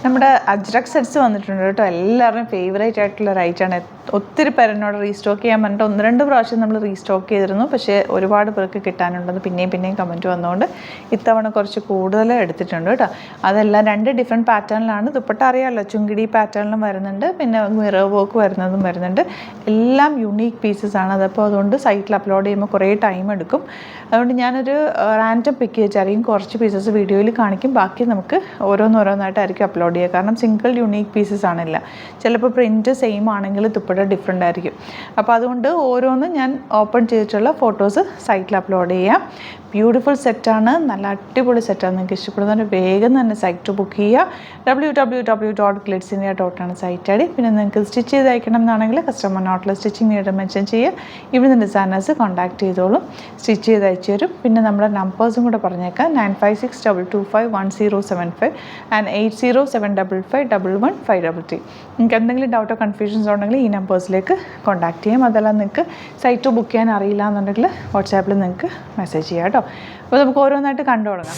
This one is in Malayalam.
നമ്മുടെ അജ്രക് സെറ്റ്സ് വന്നിട്ടുണ്ട് കേട്ടോ. എല്ലാവരുടെയും ഫേവറേറ്റ് ആയിട്ടുള്ള ഒരു ഐറ്റമാണ്. ഒത്തിരി പേരെന്നോട് റീസ്റ്റോക്ക് ചെയ്യാൻ പറഞ്ഞിട്ട് 1-2 പ്രാവശ്യം നമ്മൾ റീസ്റ്റോക്ക് ചെയ്തിരുന്നു. പക്ഷേ ഒരുപാട് പേർക്ക് കിട്ടാനുണ്ടെന്ന് പിന്നെയും കമൻറ്റ് വന്നുകൊണ്ട് ഇത്തവണ കുറച്ച് കൂടുതൽ എടുത്തിട്ടുണ്ട് കേട്ടോ. അതെല്ലാം 2 ഡിഫറെൻറ്റ് പാറ്റേണിലാണ്. ദുപ്പട്ട അറിയാമല്ലോ, ചുങ്കിടി പാറ്റേണിലും വരുന്നുണ്ട്, പിന്നെ മിറർ വർക്ക് വരുന്നുണ്ട്. എല്ലാം യുണീക്ക് പീസസ് ആണ്. അതപ്പോൾ അതുകൊണ്ട് സൈറ്റിൽ അപ്ലോഡ് ചെയ്യുമ്പോൾ കുറേ ടൈം എടുക്കും. അതുകൊണ്ട് ഞാനൊരു റാൻഡം പിക്ക് വെച്ചായിരിക്കും കുറച്ച് പീസസ് വീഡിയോയിൽ കാണിക്കും. ബാക്കി നമുക്ക് ഓരോന്നായിട്ടായിരിക്കും അപ്ലോഡ് ചെയ്യുക. കാരണം സിംഗിൾ യുണീക്ക് പീസസ് ആണില്ല. ചിലപ്പോൾ പ്രിൻറ്റ് സെയിം ആണെങ്കിൽ ദുപ്പട്ട ഡിഫറെൻ്റ് ആയിരിക്കും. അപ്പോൾ അതുകൊണ്ട് ഓരോന്ന് ഞാൻ ഓപ്പൺ ചെയ്തിട്ടുള്ള ഫോട്ടോസ് സൈറ്റിൽ അപ്ലോഡ് ചെയ്യാം. ബ്യൂട്ടിഫുൾ സെറ്റാണ്, നല്ല അടിപൊളി സെറ്റാണ്. നിങ്ങൾക്ക് ഇഷ്ടപ്പെടുന്നവർ വേഗം തന്നെ സൈറ്റ് ബുക്ക് ചെയ്യുക. www.glitzindia.ആണ് സൈറ്റ് ഐ ഡി. പിന്നെ നിങ്ങൾക്ക് സ്റ്റിച്ച് ചെയ്ത് അയക്കണം എന്നാണെങ്കിൽ കസ്റ്റമർ നോട്ടിൽ സ്റ്റിച്ചിങ് നീഡ് മെൻഷൻ ചെയ്യുക. ഇവിടുന്ന് ഡിസൈനേഴ്സ് കോൺടാക്ട് ചെയ്തോളും, സ്റ്റിച്ച് ചെയ്ത് അയച്ചു തരും. പിന്നെ നമ്മുടെ നമ്പേഴ്സും കൂടെ പറഞ്ഞേക്കാം. 9562251075 ആൻഡ് 8075551153. നിങ്ങൾക്ക് എന്തെങ്കിലും ഡൗട്ടോ കൺഫ്യൂഷൻസ് ഉണ്ടെങ്കിൽ ഈ നമ്പേഴ്സിലേക്ക് കോൺടാക്ട് ചെയ്യാം. അതെല്ലാം നിങ്ങൾക്ക് സൈറ്റ് ബുക്ക് ചെയ്യാൻ അറിയില്ല എന്നുണ്ടെങ്കിൽ വാട്സാപ്പിൽ നിങ്ങൾക്ക് മെസ്സേജ് ചെയ്യാം കേട്ടോ. അപ്പോൾ നമുക്ക് ഓരോന്നായിട്ട് കണ്ടു തുടങ്ങാം.